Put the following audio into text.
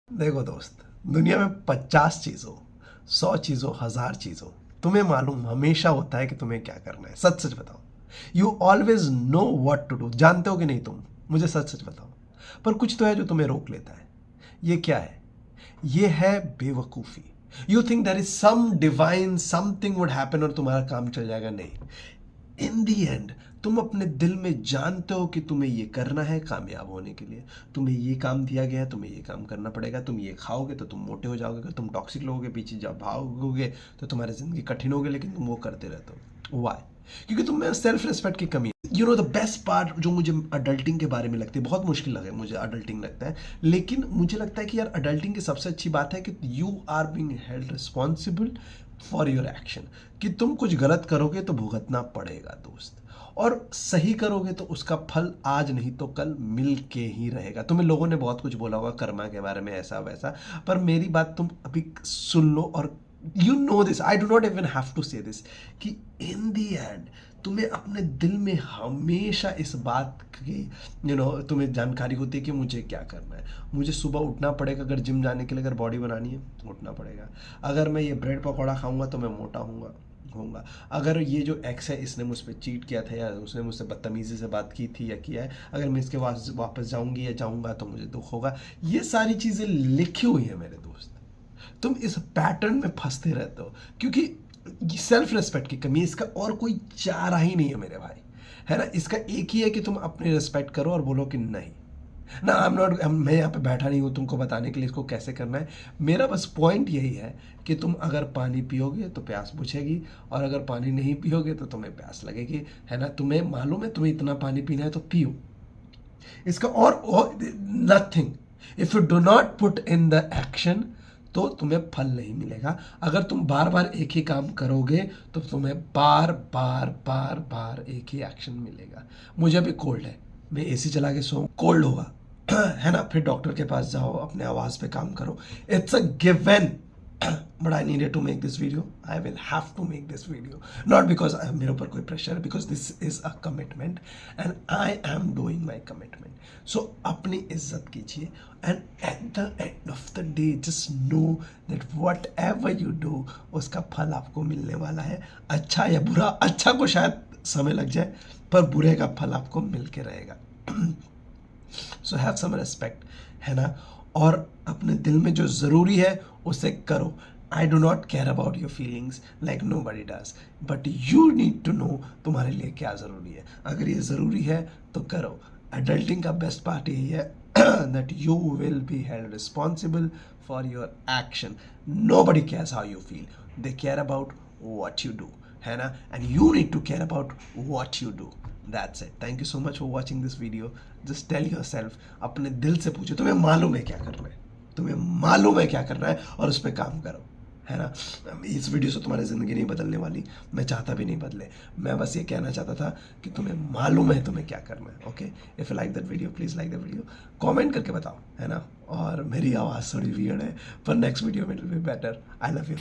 देखो दोस्त, दुनिया में 50 चीज़ों, 100 चीज़ों, 1000 चीज़ों, तुम्हें मालूम हमेशा होता है कि तुम्हें क्या करना है। सच सच बताओ। You always know what to do. जानते हो कि नहीं तुम? मुझे सच सच बताओ। पर कुछ तो है जो तुम्हें रोक लेता है। ये क्या है? ये है बेवकूफ़ी। You think there is some divine something would happen और तुम्हारा काम चल जाएगा। नहीं, इन दी एंड तुम अपने दिल में जानते हो कि तुम्हें ये करना है कामयाब होने के लिए। तुम्हें ये काम दिया गया है, तुम्हें ये काम करना पड़ेगा। तुम ये खाओगे तो तुम मोटे हो जाओगे। अगर तुम टॉक्सिक लोगों के पीछे जब भागोगे तो तुम्हारी ज़िंदगी कठिन होगी, लेकिन तुम वो करते रहते हो। वाई? क्योंकि तुम में सेल्फ रिस्पेक्ट की कमी है। You know the best part जो मुझे अडल्टिंग के बारे में लगती है, बहुत मुश्किल लगे मुझे अडल्टिंग लगता है, लेकिन मुझे लगता है कि यार अडल्टिंग की सबसे अच्छी बात है कि you are being held responsible for your action. कि तुम कुछ गलत करोगे तो भुगतना पड़ेगा दोस्त, और सही करोगे तो उसका फल आज नहीं तो कल मिल के ही रहेगा। तुम्हें लोगों ने बहुत कुछ बोला होगा कर्मा के बारे में, ऐसा वैसा, पर मेरी बात तुम अभी सुन लो। और you know this, I do not even have to say this, कि इन दी एंड तुम्हें अपने दिल में हमेशा इस बात की तुम्हें जानकारी होती है कि मुझे क्या करना है। मुझे सुबह उठना पड़ेगा, अगर जिम जाने के लिए, अगर बॉडी बनानी है उठना पड़ेगा। अगर मैं ये ब्रेड पकौड़ा खाऊंगा तो मैं मोटा होऊंगा। अगर ये जो एक्स है इसने मुझ पर चीट किया था, या उसने मुझसे बदतमीज़ी से बात की थी या किया है, अगर मैं इसके वापस जाऊंगी या जाऊंगा तो मुझे दुख होगा। ये सारी चीज़ें लिखी हुई है मेरे दोस्त। तुम इस पैटर्न में फंसते रहते हो क्योंकि सेल्फ रिस्पेक्ट की कमी है। इसका और कोई चारा ही नहीं है मेरे भाई, है ना। इसका एक ही है कि तुम अपनी रिस्पेक्ट करो और बोलो कि नहीं ना, आई एम नॉट, मैं यहाँ पे बैठा नहीं हूँ तुमको बताने के लिए इसको कैसे करना है। मेरा बस पॉइंट यही है कि तुम अगर पानी पियोगे तो प्यास बुझेगी, और अगर पानी नहीं पियोगे तो तुम्हें प्यास लगेगी, है ना। तुम्हें मालूम है तुम्हें इतना पानी पीना है तो पियो। इसका और nothing. If you do not put in the action तो तुम्हें फल नहीं मिलेगा। अगर तुम बार बार एक ही काम करोगे तो तुम्हें बार बार बार बार एक ही एक्शन मिलेगा। मुझे अभी कोल्ड है, मैं एसी चला के सो, कोल्ड होगा है ना, फिर डॉक्टर के पास जाओ, अपने आवाज़ पे काम करो। It's a given. but I needed to make this video. I will have to make this video, not because मेरे ऊपर कोई pressure, because this is a commitment and I am doing my commitment. So अपनी इज्जत कीजिए, and at the end of the day just know that whatever you do उसका फल आपको मिलने वाला है। अच्छा या बुरा, अच्छा को शायद समय लग जाए, पर बुरे का फल आपको मिल के रहेगा। सो हैव सम रिस्पेक्ट, है ना। और अपने दिल में जो ज़रूरी है उसे करो। I do not care about your feelings like nobody does, but you need to know तुम्हारे लिए क्या ज़रूरी है। अगर ये ज़रूरी है तो करो। अडल्टिंग का बेस्ट पार्ट यही है that you will be held responsible for your action. Nobody cares how you feel, they care about what you do, है ना। And you need to care about what you do. That's it. Thank you so much for watching this video. Just tell yourself, अपने दिल से पूछो तुम्हें मालूम है क्या करना है, तुम्हें मालूम है क्या करना है, और उस पर काम करो, है ना। इस वीडियो से तुम्हारी ज़िंदगी नहीं बदलने वाली, मैं चाहता भी नहीं बदले। मैं बस ये कहना चाहता था कि तुम्हें मालूम है तुम्हें क्या करना है। Okay, if you like that video please like the video, comment करके बताओ, है ना। और मेरी आवाज़ थोड़ी वियर्ड है, पर नेक्स्ट वीडियो में it will be better. I love you.